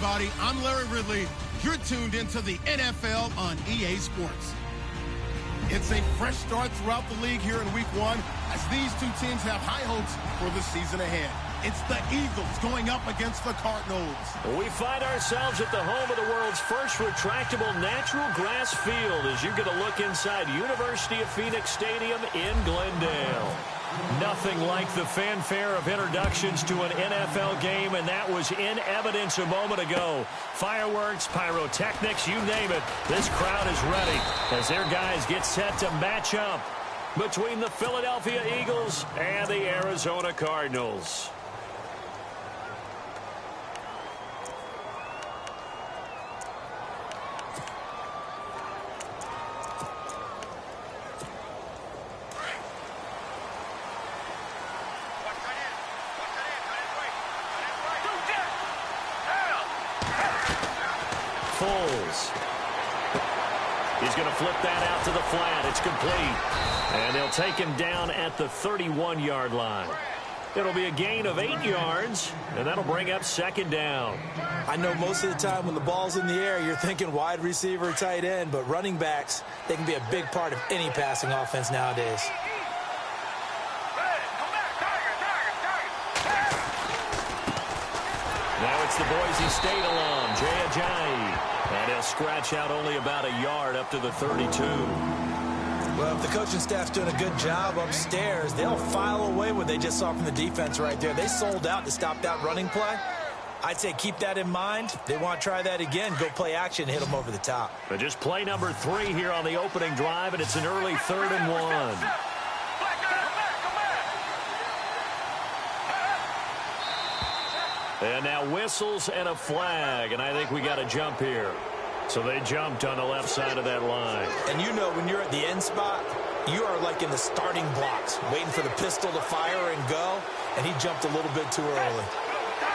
everybody. I'm Larry Ridley. You're tuned into the NFL on EA Sports. It's a fresh start throughout the league here in Week 1 as these two teams have high hopes for the season ahead. It's the Eagles going up against the Cardinals. We find ourselves at the home of the world's first retractable natural grass field as you get a look inside University of Phoenix Stadium in Glendale. Nothing like the fanfare of introductions to an NFL game, and that was in evidence a moment ago. Fireworks, pyrotechnics, you name it. This crowd is ready as their guys get set to match up between the Philadelphia Eagles and the Arizona Cardinals. He's going to flip that out to the flat. It's complete. And they'll take him down at the 31-yard line. It'll be a gain of 8 yards, and that'll bring up second down. I know most of the time when the ball's in the air, you're thinking wide receiver, tight end, but running backs, they can be a big part of any passing offense nowadays. Now it's the Boise State alum, Jay Ajayi. And he'll scratch out only about a yard up to the 32. Well, if the coaching staff's doing a good job upstairs, they'll file away what they just saw from the defense right there. They sold out to stop that running play. I'd say keep that in mind. They want to try that again. Go play action, hit them over the top. But just play number 3 here on the opening drive, and it's an early 3rd and 1. And now whistles and a flag, and I think we got a jump here. So they jumped on the left side of that line. And you know when you're at the end spot, you are like in the starting blocks, waiting for the pistol to fire and go, and he jumped a little bit too early.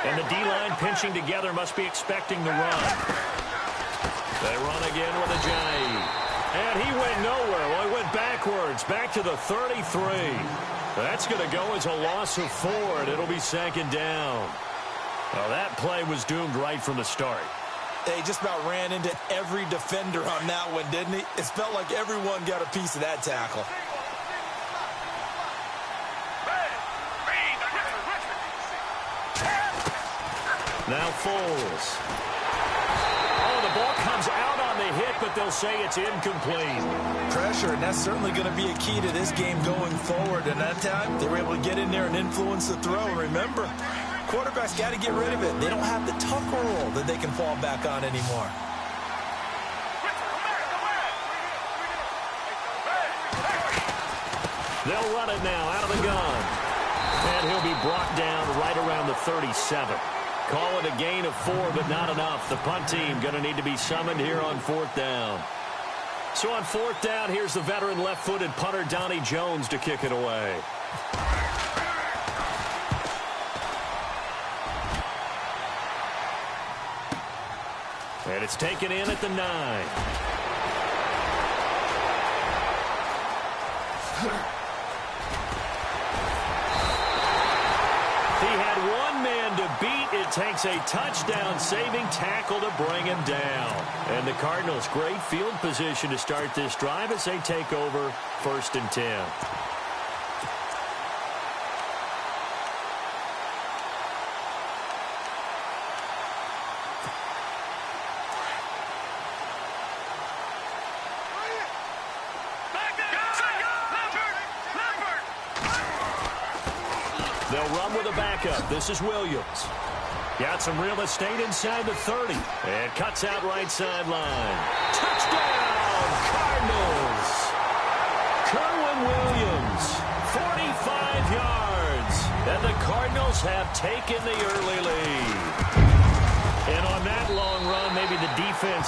And the D-line pinching together must be expecting the run. They run again with Ajayi. And he went nowhere. Well, he went backwards, back to the 33. That's going to go as a loss of 4, and it'll be second down. Well, that play was doomed right from the start. They just about ran into every defender on that one, didn't he? It felt like everyone got a piece of that tackle. Now Foles. Oh, the ball comes out on the hit, but they'll say it's incomplete. Pressure, and that's certainly going to be a key to this game going forward. And that time, they were able to get in there and influence the throw. Remember, quarterbacks got to get rid of it. They don't have the tuck rule that they can fall back on anymore. They'll run it now out of the gun. And he'll be brought down right around the 37. Call it a gain of 4, but not enough. The punt team going to need to be summoned here on 4th down. So on 4th down, here's the veteran left-footed punter Donnie Jones to kick it away. And it's taken in at the 9. He had one man to beat. It takes a touchdown-saving tackle to bring him down. And the Cardinals, great field position to start this drive as they take over 1st and 10. They'll run with a backup. This is Williams. Got some real estate inside the 30. And cuts out right sideline. Touchdown, Cardinals. Kerwin Williams, 45 yards. And the Cardinals have taken the early lead. And on that long run, maybe the defense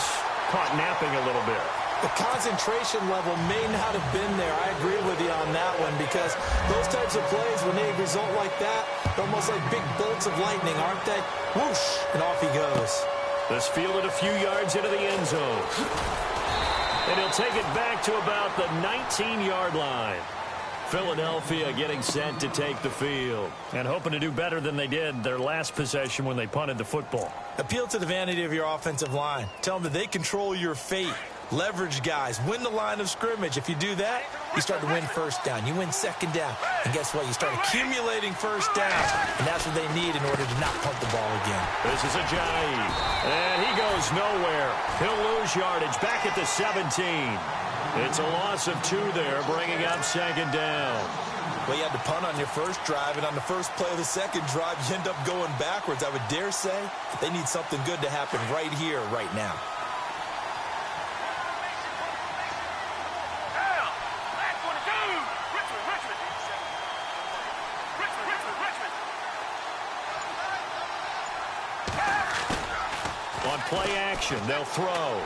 caught napping a little bit. The concentration level may not have been there. I agree with you on that one because those types of plays, when they result like that, they're almost like big bolts of lightning, aren't they? Whoosh, and off he goes. This fielded a few yards into the end zone. And he'll take it back to about the 19-yard line. Philadelphia getting set to take the field. And hoping to do better than they did their last possession when they punted the football. Appeal to the vanity of your offensive line. Tell them that they control your fate. Leverage guys. Win the line of scrimmage. If you do that, you start to win first down. You win second down. And guess what? You start accumulating first downs. And that's what they need in order to not punt the ball again. This is Ajayi. And he goes nowhere. He'll lose yardage back at the 17. It's a loss of 2 there, bringing up second down. Well, you had to punt on your first drive, and on the first play of the second drive, you end up going backwards. I would dare say they need something good to happen right here, right now. On play action, they'll throw.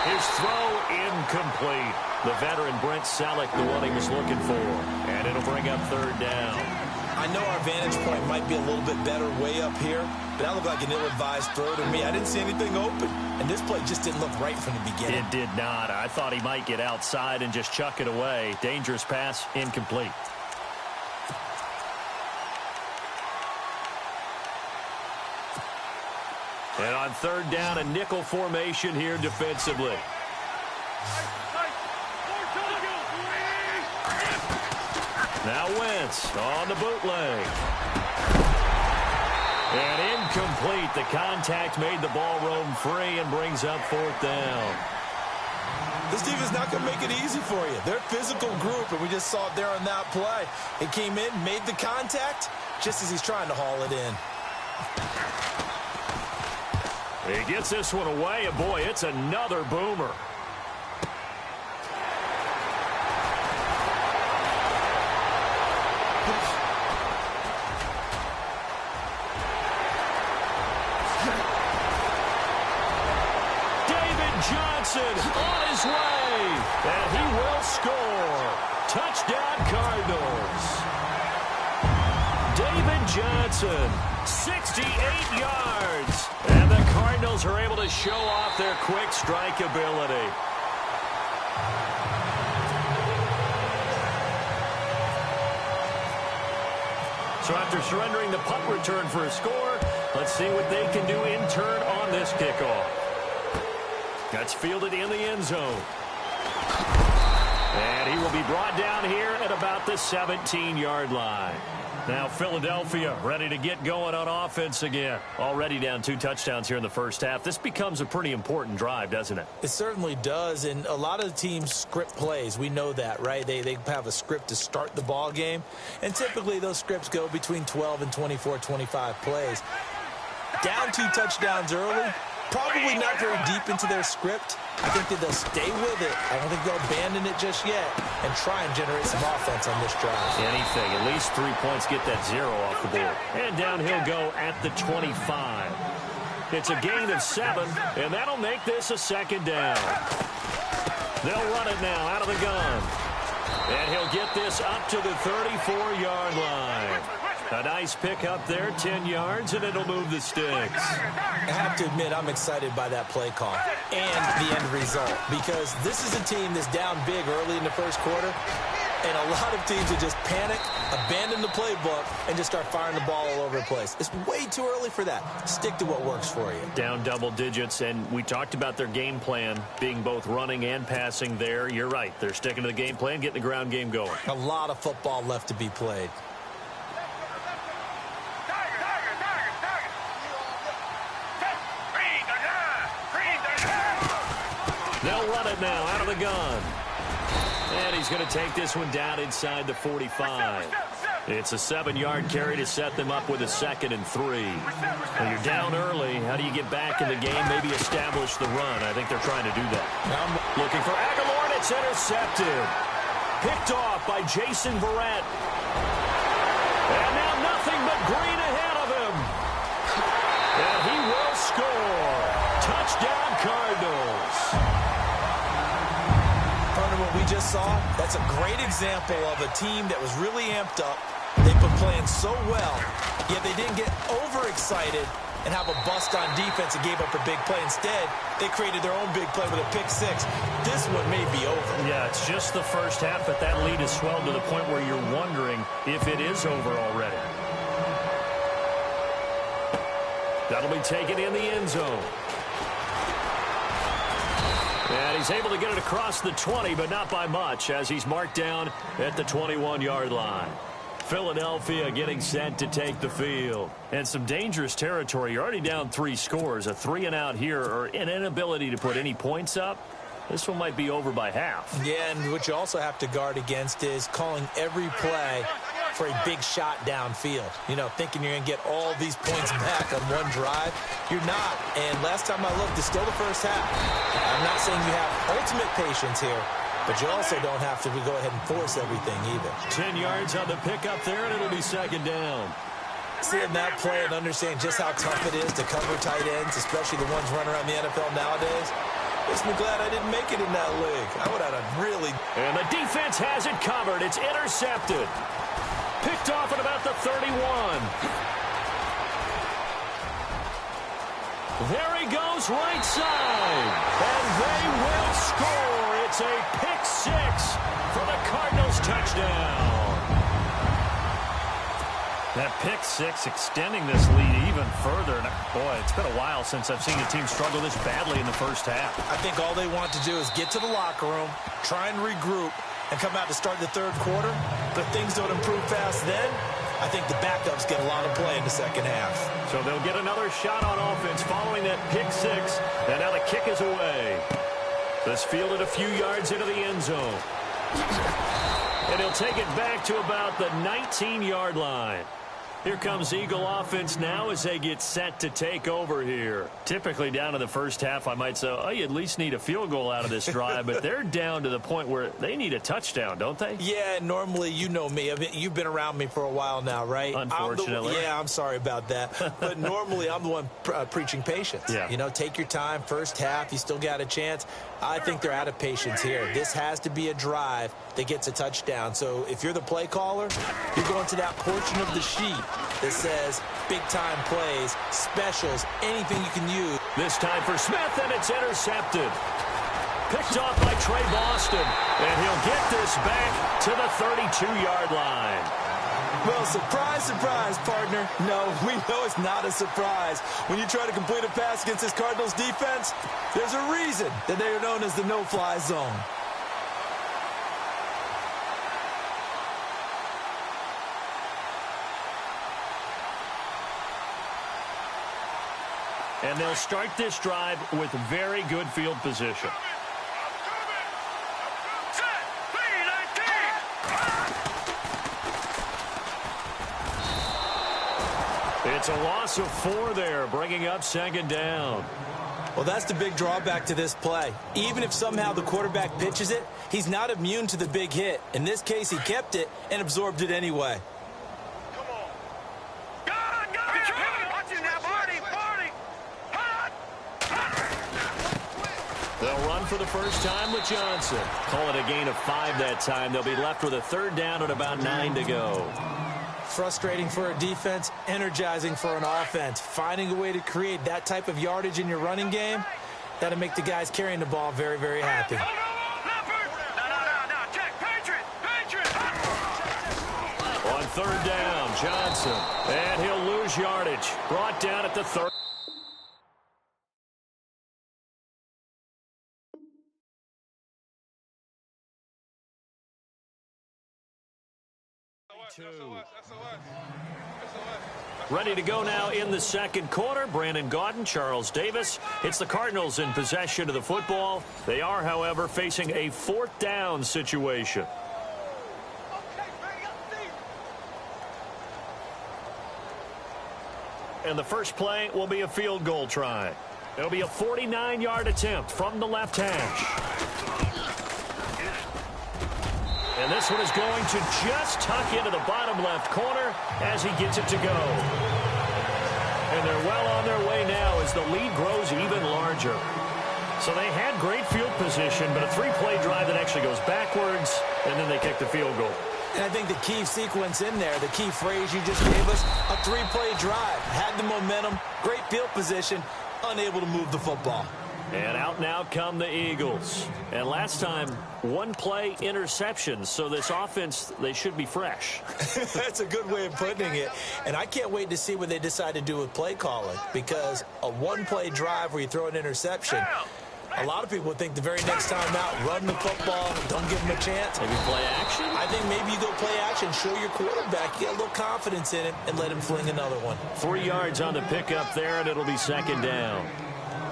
His throw incomplete. The veteran Brent Selleck, the one he was looking for. And it'll bring up third down. I know our vantage point might be a little bit better way up here, but that looked like an ill-advised throw to me. I didn't see anything open, and this play just didn't look right from the beginning. It did not. I thought he might get outside and just chuck it away. Dangerous pass, incomplete. And on third down, a nickel formation here defensively. Now Wentz on the bootleg. And incomplete. The contact made the ball roam free and brings up fourth down. This team is not going to make it easy for you. They're a physical group, and we just saw it there on that play. It came in, made the contact, just as he's trying to haul it in. He gets this one away, and boy, it's another boomer. David Johnson on his way, and he will score. Touchdown, Cardinals. David Johnson, 68 yards. And the Cardinals are able to show off their quick strike ability. So after surrendering the punt return for a score, let's see what they can do in turn on this kickoff. That's fielded in the end zone. And he will be brought down here at about the 17-yard line. Now Philadelphia ready to get going on offense again. Already down 2 touchdowns here in the first half. This becomes a pretty important drive, doesn't it? It certainly does, and a lot of the teams script plays. We know that, right? They have a script to start the ball game, and typically those scripts go between 12 and 24, 25 plays. Down 2 touchdowns early, probably not very deep into their script. I think that they'll stay with it. I don't think they'll abandon it just yet and try and generate some offense on this drive. Anything. At least 3 points, get that 0 off the board. And down he'll go at the 25. It's a gain of 7, and that'll make this a second down. They'll run it now out of the gun. And he'll get this up to the 34-yard line. A nice pick up there, 10 yards, and it'll move the sticks. I have to admit, I'm excited by that play call and the end result, because this is a team that's down big early in the first quarter, and a lot of teams that just panic, abandon the playbook, and just start firing the ball all over the place. It's way too early for that. Stick to what works for you. Down double digits, and we talked about their game plan being both running and passing there. You're right. They're sticking to the game plan, getting the ground game going. A lot of football left to be played. They'll run it now out of the gun. And he's going to take this one down inside the 45. It's a 7-yard carry to set them up with a 2nd and 3. When you're down early, how do you get back in the game, maybe establish the run? I think they're trying to do that. Looking for Aguilar, and it's intercepted. Picked off by Jason Verrett. And now nothing but green ahead of him. And he will score. Touchdown, Cardinals. What we just saw, that's a great example of a team that was really amped up. They've been playing so well, yet they didn't get overexcited and have a bust on defense and gave up a big play. Instead, they created their own big play with a pick six. This one may be over. Yeah, it's just the first half, but that lead has swelled to the point where you're wondering if it is over already. That'll be taken in the end zone. And he's able to get it across the 20, but not by much, as he's marked down at the 21-yard line. Philadelphia getting set to take the field. And some dangerous territory. You're already down 3 scores. A 3-and-out here, or an inability to put any points up. This one might be over by half. Yeah, and what you also have to guard against is calling every play for a big shot downfield. You know, thinking you're going to get all these points back on one drive. You're not. And last time I looked, it's still the first half. I'm not saying you have ultimate patience here, but you also don't have to go ahead and force everything either. 10 yards on the pickup there, and it'll be second down. Seeing that play and understand just how tough it is to cover tight ends, especially the ones running around the NFL nowadays, makes me glad I didn't make it in that league. I would have a really... And the defense has it covered. It's intercepted. Picked off at about the 31. There he goes, right side. And they will score. It's a pick six for the Cardinals touchdown. That pick six extending this lead even further. And boy, it's been a while since I've seen a team struggle this badly in the first half. I think all they want to do is get to the locker room, try and regroup, and come out to start the third quarter. But if things don't improve fast then, I think the backups get a lot of play in the second half. So they'll get another shot on offense following that pick six. And now the kick is away. This fielded a few yards into the end zone. And he'll take it back to about the 19-yard line. Here comes Eagle offense now as they get set to take over here. Typically down in the first half, I might say, oh, you at least need a field goal out of this drive, but they're down to the point where they need a touchdown, don't they? Yeah, normally, you know me. I mean, you've been around me for a while now, right? Unfortunately. I'm sorry about that. But normally, I'm the one preaching patience. Yeah. You know, take your time. First half, you still got a chance. I think they're out of patience here. This has to be a drive that gets a touchdown. So if you're the play caller, you're going to that portion of the sheet that says big-time plays, specials, anything you can use. This time for Smith, and it's intercepted. Picked off by Trey Boston, and he'll get this back to the 32-yard line. Well, surprise, surprise, partner. No, we know it's not a surprise. When you try to complete a pass against this Cardinals defense, there's a reason that they are known as the no-fly zone. And they'll start this drive with very good field position. It's a loss of 4 there, bringing up second down. Well, that's the big drawback to this play. Even if somehow the quarterback pitches it, he's not immune to the big hit. In this case, he kept it and absorbed it anyway. They'll run for the first time with Johnson. Call it a gain of 5 that time. They'll be left with a third down at about 9 to go. Frustrating for a defense, energizing for an offense. Finding a way to create that type of yardage in your running game, that'll make the guys carrying the ball very, very happy. On third down, Johnson. And he'll lose yardage. Brought down at the 30. Ready to go now in the second quarter. Brandon Gaudin, Charles Davis. It's the Cardinals in possession of the football. They are, however, facing a 4th down situation. And the first play will be a field goal try. It'll be a 49-yard attempt from the left hash. And this one is going to just tuck into the bottom left corner as he gets it to go. And they're well on their way now as the lead grows even larger. So they had great field position, but a 3-play drive that actually goes backwards, and then they kick the field goal. And I think the key sequence in there, the key phrase you just gave us, a 3-play drive. Had the momentum, great field position, unable to move the football. And out now come the Eagles. And last time, 1-play interception. So this offense, they should be fresh. That's a good way of putting it. And I can't wait to see what they decide to do with play calling. Because a 1-play drive where you throw an interception, a lot of people would think the very next time out, run the football, don't give them a chance. Maybe play action? I think maybe you go play action, show your quarterback, get a little confidence in him, and let him fling another one. 3 yards on the pickup there, and it'll be second down.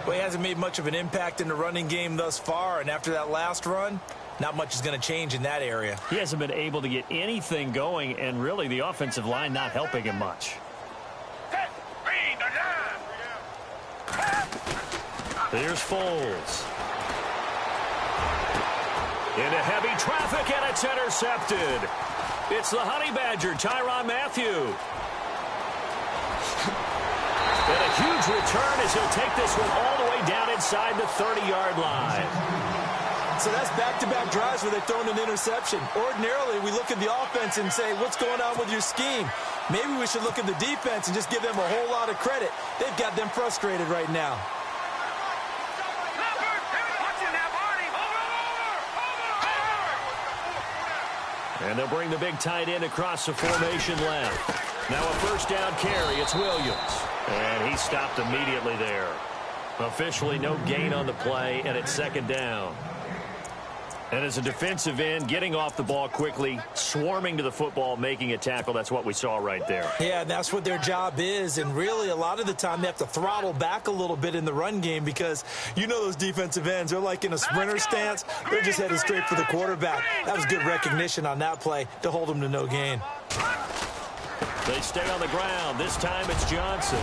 Well, he hasn't made much of an impact in the running game thus far, and after that last run, not much is going to change in that area. He hasn't been able to get anything going, and really the offensive line not helping him much. Here's Foles. Into heavy traffic, and it's intercepted. It's the Honey Badger, Tyrann Mathieu. And a huge return as he'll take this one all the way down inside the 30-yard line. So that's back-to-back drives where they've thrown an interception. Ordinarily, we look at the offense and say, what's going on with your scheme? Maybe we should look at the defense and just give them a whole lot of credit. They've got them frustrated right now. And they'll bring the big tight end across the formation left. Now a first down carry. It's Williams. And he stopped immediately there. Officially no gain on the play, and it's second down. And as a defensive end, getting off the ball quickly, swarming to the football, making a tackle, that's what we saw right there. Yeah, and that's what their job is. And really, a lot of the time, they have to throttle back a little bit in the run game because you know those defensive ends, they're like in a sprinter stance. They're just headed straight for the quarterback. That was good recognition on that play to hold them to no gain. They stay on the ground. This time it's Johnson.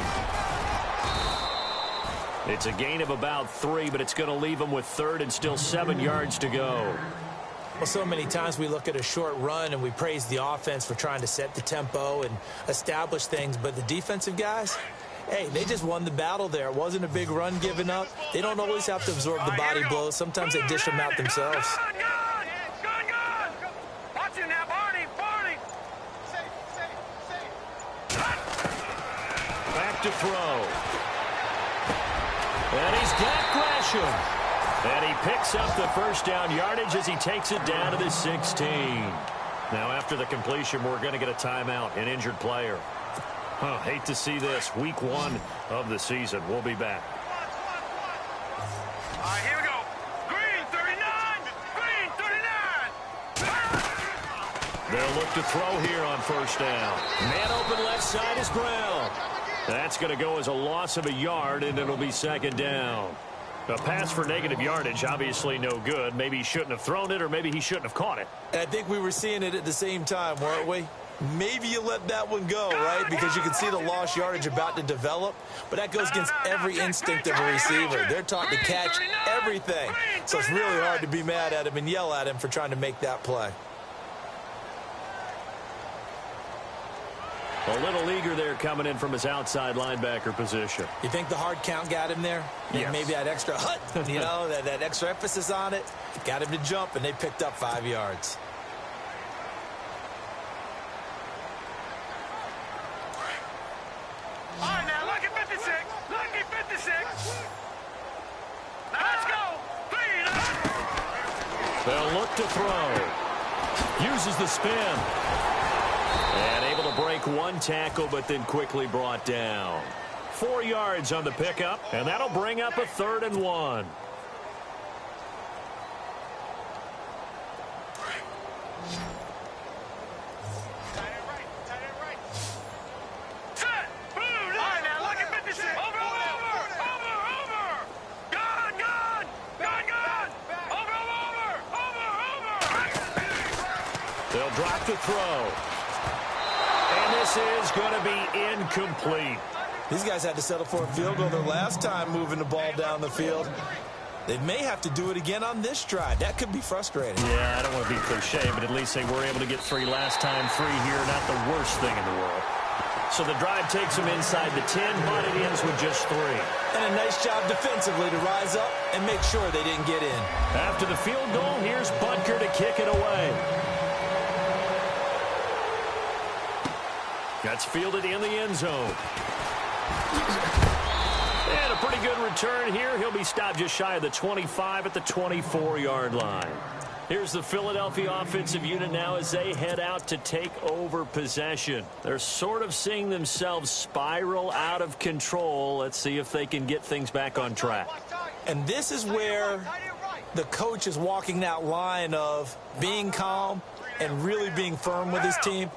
It's a gain of about 3, but it's going to leave them with third and still 7 yards to go. Well, so many times we look at a short run and we praise the offense for trying to set the tempo and establish things, but the defensive guys, hey, they just won the battle there. It wasn't a big run given up. They don't always have to absorb the body blows. Sometimes they dish them out themselves. Back to throw. And he's got Gresham. And he picks up the first down yardage as he takes it down to the 16. Now after the completion, we're going to get a timeout, an injured player. Hate to see this. Week 1 of the season. We'll be back. All right, here we go. Green 39. Green 39. They'll look to throw here on first down. Man open left side is Brown. That's going to go as a loss of a yard, and it'll be second down. A pass for negative yardage, obviously no good. Maybe he shouldn't have thrown it, or maybe he shouldn't have caught it. And I think we were seeing it at the same time, weren't we? Maybe you let that one go, right? Because you can see the lost yardage about to develop. But that goes against every instinct of a receiver. They're taught to catch everything. So it's really hard to be mad at him and yell at him for trying to make that play. A little eager there coming in from his outside linebacker position. You think the hard count got him there? Yes. Maybe that extra hut, you know, that extra emphasis on it, got him to jump, and they picked up 5 yards. All right, now look at 56. Look at 56. Now let's go. They'll look to throw. Uses the spin. And able to break one tackle, but then quickly brought down. 4 yards on the pickup, and that'll bring up a 3rd and 1. They'll drop the throw. And this is going to be incomplete. These guys had to settle for a field goal their last time moving the ball down the field. They may have to do it again on this drive. That could be frustrating. Yeah, I don't want to be cliche, but at least they were able to get 3 last time. 3 here, not the worst thing in the world. So the drive takes them inside the 10, but it ends with just 3. And a nice job defensively to rise up and make sure they didn't get in. After the field goal, here's Butker to kick it away. That's fielded in the end zone. And a pretty good return here. He'll be stopped just shy of the 25 at the 24-yard line. Here's the Philadelphia offensive unit now as they head out to take over possession. They're sort of seeing themselves spiral out of control. Let's see if they can get things back on track. And this is where the coach is walking that line of being calm and really being firm with his team.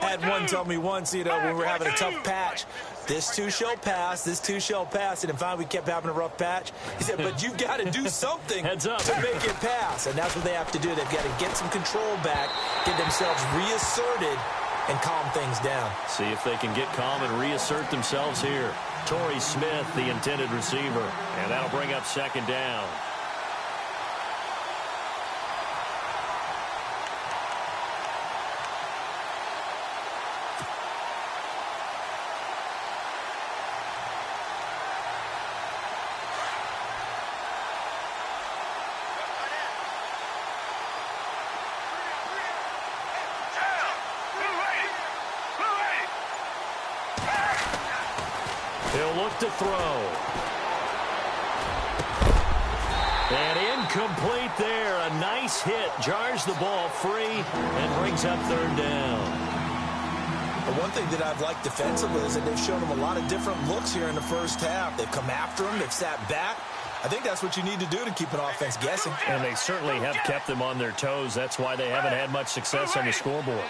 I had one tell me once, when we're having a tough patch, this too shall pass, this too shall pass. And finally we kept having a rough patch. He said, but you've got to do something Heads up. to make it pass. And that's what they have to do. They've got to get some control back, get themselves reasserted, and calm things down. See if they can get calm and reassert themselves here. Torrey Smith, the intended receiver. And that'll bring up second down. He'll look to throw. And incomplete there. A nice hit. Jars the ball free and brings up third down. But one thing that I've liked defensively is that they've shown them a lot of different looks here in the first half. They've come after him. They've sat back. I think that's what you need to do to keep an offense guessing. And they certainly have kept them on their toes. That's why they haven't had much success on the scoreboard.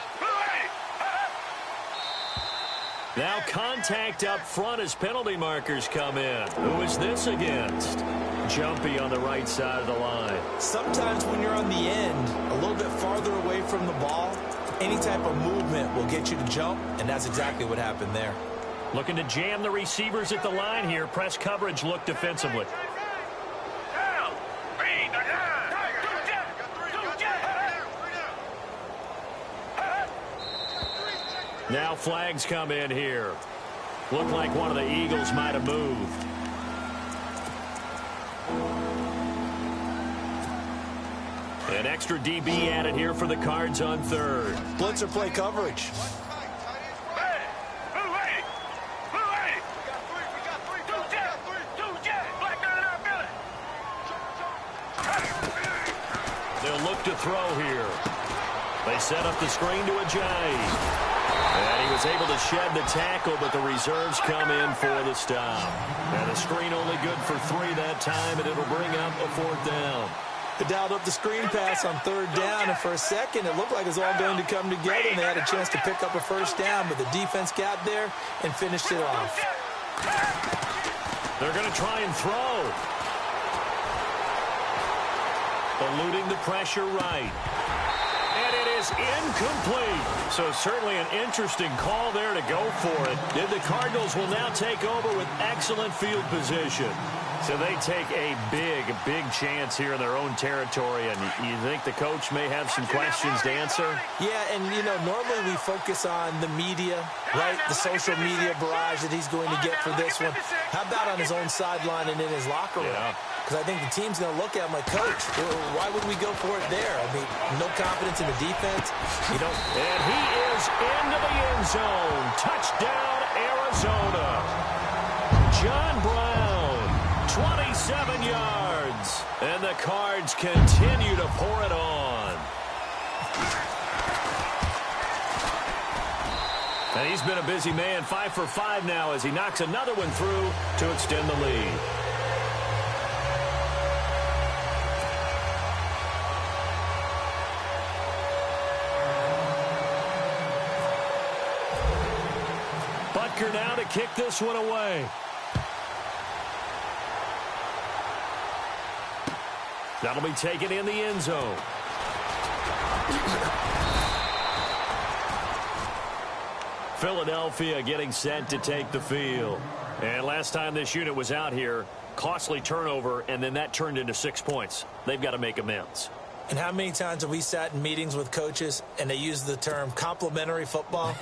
Now contact up front as penalty markers come in. Who is this against? Jumpy on the right side of the line. Sometimes when you're on the end, a little bit farther away from the ball, any type of movement will get you to jump, and that's exactly what happened there. Looking to jam the receivers at the line here. Press coverage look defensively. Now flags come in here. Looked like one of the Eagles might have moved. An extra DB added here for the Cards on third. Blitzer play coverage. They'll look to throw here. They set up the screen to Ajayi. And he was able to shed the tackle, but the reserves come in for the stop. And the screen only good for 3 that time, and it'll bring up a fourth down. They dialed up the screen pass on third down, and for a second it looked like it was all going to come together, and they had a chance to pick up a first down, but the defense got there and finished it off. They're going to try and throw. Eluding the pressure right. And it is incomplete. So certainly an interesting call there to go for it. The Cardinals will now take over with excellent field position. So they take a big chance here in their own territory. And you think the coach may have some questions to answer? Yeah, and, normally we focus on the media, right? The social media barrage that he's going to get for this one. How about on his own sideline and in his locker room? Yeah. Because I think the team's going to look at him like, Coach, why would we go for it there? I mean, no confidence in the defense. And he is into the end zone. Touchdown, Arizona. John Brown, 27 yards. And the Cards continue to pour it on. And he's been a busy man, 5 for 5 now as he knocks another one through to extend the lead. Now to kick this one away. That'll be taken in the end zone. Philadelphia getting set to take the field. And last time this unit was out here, costly turnover, and then that turned into 6 points. They've got to make amends. And how many times have we sat in meetings with coaches and they use the term complementary football?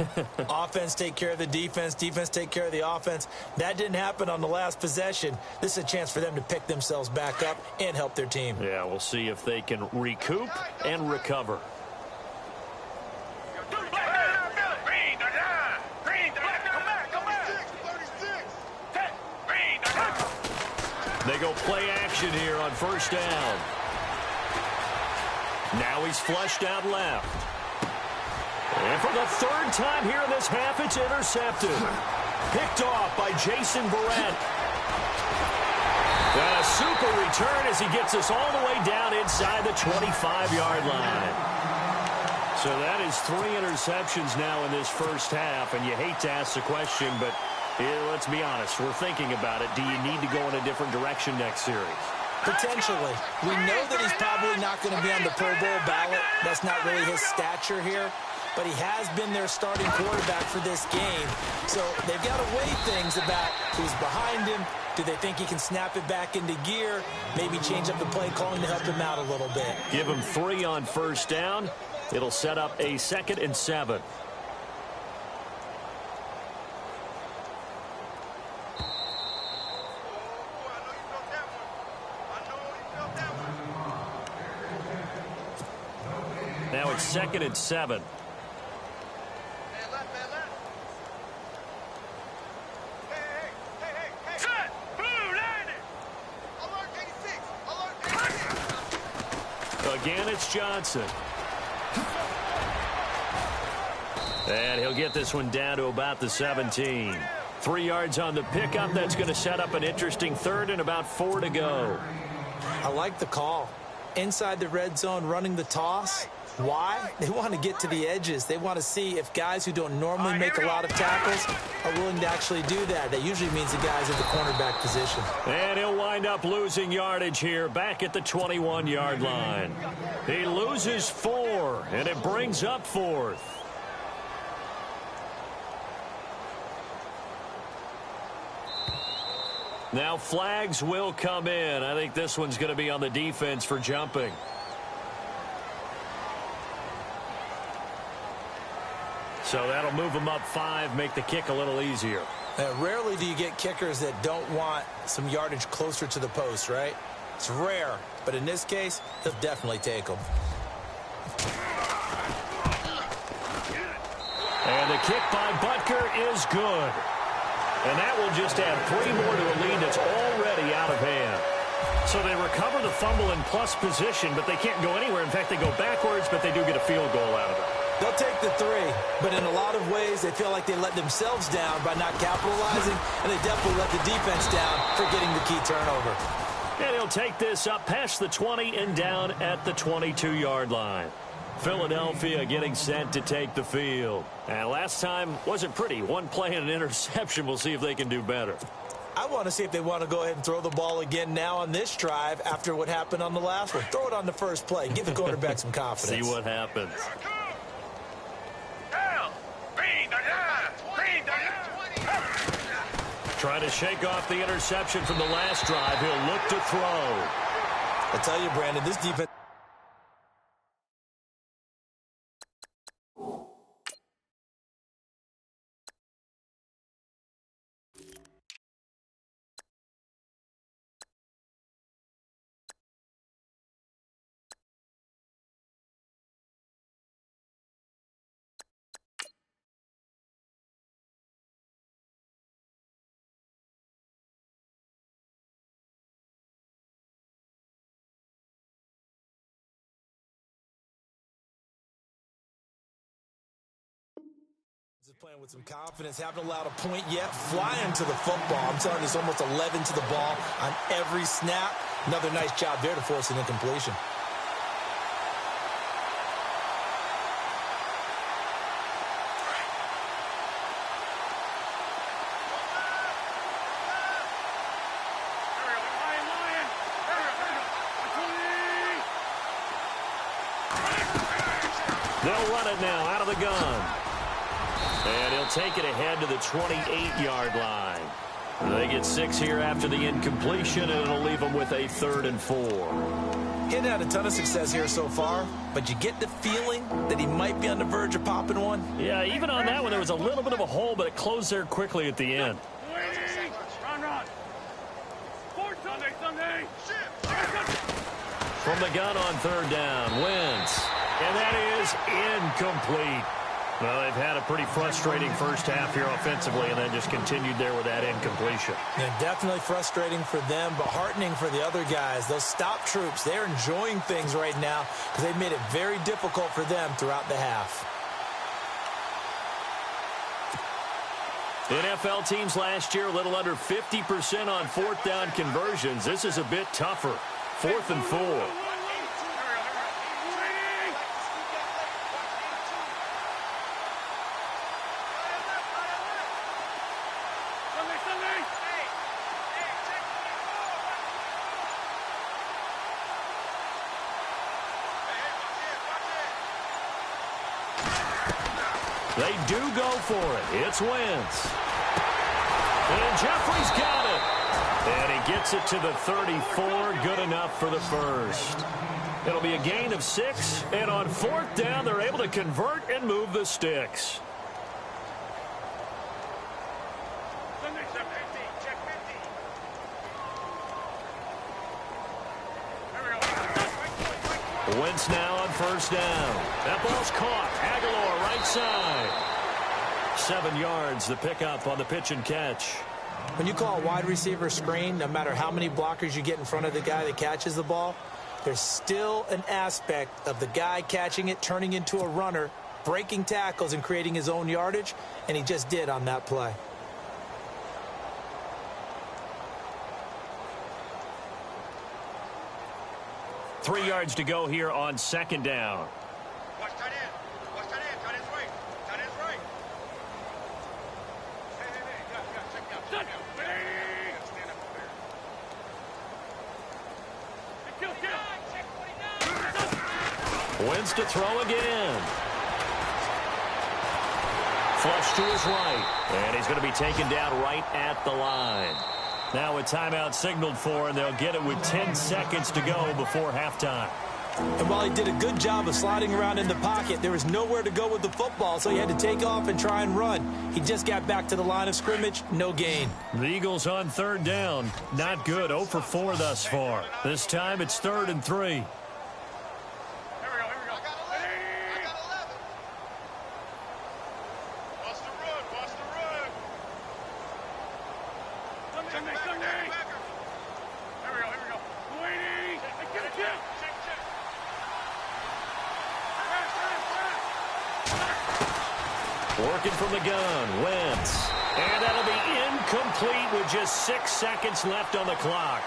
Offense take care of the defense, defense take care of the offense. That didn't happen on the last possession. This is a chance for them to pick themselves back up and help their team. Yeah, we'll see if they can recoup and recover. They go play action here on first down. Now he's flushed out left. And for the third time here in this half, it's intercepted. Picked off by Jason Verrett. A super return as he gets us all the way down inside the 25-yard line. So that is 3 interceptions now in this first half, and you hate to ask the question, but let's be honest, we're thinking about it. Do you need to go in a different direction next series? Potentially. We know that he's probably not going to be on the Pro Bowl ballot. That's not really his stature here. But he has been their starting quarterback for this game. So they've got to weigh things about who's behind him. Do they think he can snap it back into gear? Maybe change up the play calling to help him out a little bit. Give him 3 on first down. It'll set up a 2nd and 7. Now it's 2nd and 7. Again, it's Johnson. And he'll get this one down to about the 17. 3 yards on the pickup. That's going to set up an interesting 3rd and about 4 to go. I like the call. Inside the red zone, running the toss. Why? They want to get to the edges. They want to see if guys who don't normally make a lot of tackles are willing to actually do that. That usually means the guys at the cornerback position. And he'll wind up losing yardage here back at the 21-yard line. He loses 4, and it brings up 4th. Now flags will come in. I think this one's going to be on the defense for jumping. So that'll move them up 5, make the kick a little easier. Rarely do you get kickers that don't want some yardage closer to the post, right? It's rare, but in this case, they'll definitely take them. And the kick by Butker is good. And that will just add 3 more to a lead that's already out of hand. So they recover the fumble in plus position, but they can't go anywhere. In fact, they go backwards, but they do get a field goal out of it. They'll take the 3, but in a lot of ways, they feel like they let themselves down by not capitalizing, and they definitely let the defense down for getting the key turnover. And he'll take this up past the 20 and down at the 22-yard line. Philadelphia getting set to take the field. And last time wasn't pretty. 1 play and an interception. We'll see if they can do better. I want to see if they want to go ahead and throw the ball again now on this drive after what happened on the last one. Throw it on the first play. Give the quarterback some confidence. See what happens. Trying to shake off the interception from the last drive. He'll look to throw. I tell you, Brandon, this defense... playing with some confidence, haven't allowed a point yet, flying to the football. I'm telling you, it's almost 11 to the ball on every snap. Another nice job there to force an incompletion. They'll run it now out of the gun. And he'll take it ahead to the 28-yard line. They get 6 here after the incompletion, and it'll leave them with a 3rd and 4. He hadn't had a ton of success here so far, but you get the feeling that he might be on the verge of popping one. Yeah, even on that one, there was a little bit of a hole, but it closed there quickly at the end. Run. Sunday. From the gun on 3rd down, Wentz. And that is incomplete. Well, they've had a pretty frustrating first half here offensively and then just continued there with that incompletion. Yeah, definitely frustrating for them, but heartening for the other guys. Those stop troops, they're enjoying things right now because they've made it very difficult for them throughout the half. NFL teams last year a little under 50% on fourth down conversions. This is a bit tougher. 4th and 4. They do go for it. It's Wentz. And Jeffrey's got it. And he gets it to the 34. Good enough for the first. It'll be a gain of 6. And on 4th down, they're able to convert and move the sticks. Wentz now on 1st down. That ball's caught. Aguilar right side. 7 yards the pickup on the pitch and catch. When you call a wide receiver screen, no matter how many blockers you get in front of the guy that catches the ball, there's still an aspect of the guy catching it, turning into a runner, breaking tackles and creating his own yardage, and he just did on that play. Three yards to go here on 2nd down. Watch tight end. Watch tight end. Tight end's right. Tight end's right. Hey, check me out. Check me out. Stand up there. Wentz to throw again. Flush to his right. And he's going to be taken down right at the line. Now a timeout signaled for, and they'll get it with 10 seconds to go before halftime. And while he did a good job of sliding around in the pocket, there was nowhere to go with the football, so he had to take off and try and run. He just got back to the line of scrimmage, no gain. The Eagles on 3rd down. Not good, 0 for 4 thus far. This time it's 3rd and 3. Working from the gun, Wentz. And that'll be incomplete with just 6 seconds left on the clock.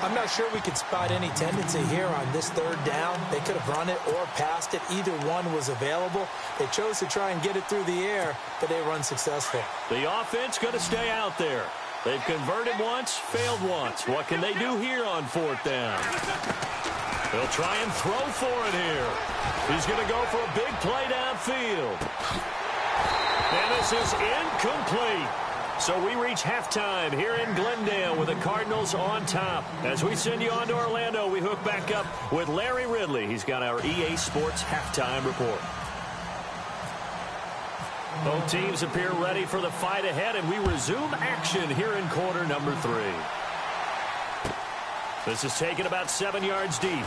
I'm not sure we could spot any tendency here on this 3rd down. They could have run it or passed it. Either one was available. They chose to try and get it through the air, but they were unsuccessful. The offense going to stay out there. They've converted once, failed once. What can they do here on 4th down? They'll try and throw for it here. He's going to go for a big play downfield. And this is incomplete. So we reach halftime here in Glendale with the Cardinals on top. As we send you on to Orlando, we hook back up with Larry Ridley. He's got our EA Sports halftime report. Both teams appear ready for the fight ahead, and we resume action here in quarter number 3. This is taken about 7 yards deep.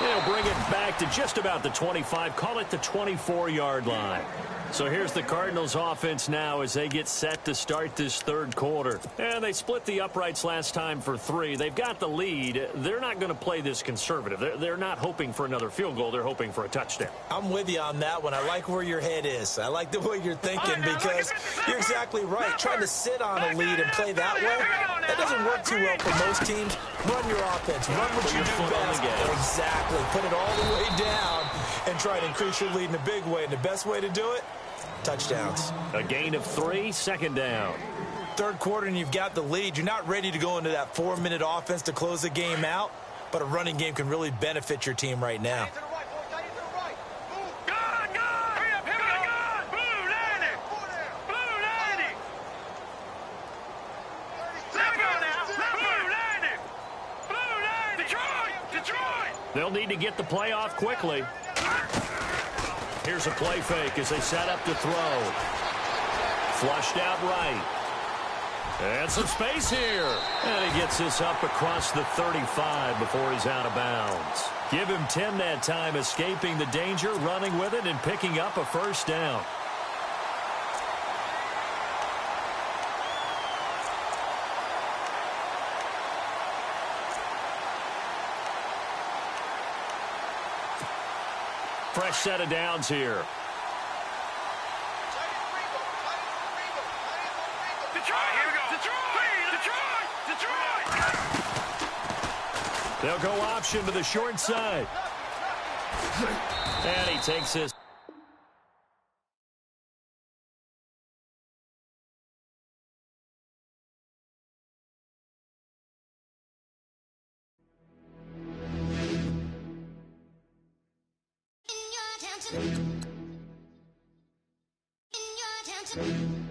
They'll bring it back to just about the 25, call it the 24-yard line. So here's the Cardinals offense now as they get set to start this 3rd quarter. And they split the uprights last time for 3. They've got the lead. They're not going to play this conservative. They're not hoping for another field goal. They're hoping for a touchdown. I'm with you on that one. I like where your head is. I like the way you're thinking because you're exactly right. Trying to sit on a lead and play that way, that doesn't work too well for most teams. Run your offense. Run what you do best. Exactly. Put it all the way down and try to increase your lead in a big way. And the best way to do it, touchdowns. A gain of 3, 2nd down. 3rd quarter and you've got the lead. You're not ready to go into that 4-minute offense to close the game out, but a running game can really benefit your team right now. They'll need to get the play off quickly. Here's a play fake as they set up to throw. Flushed out right. And some space here. And he gets this up across the 35 before he's out of bounds. Give him 10 that time, escaping the danger, running with it, and picking up a first down. Fresh set of downs here. Detroit! Here we go. Detroit! They'll go option to the short side. And he takes this. In your attention.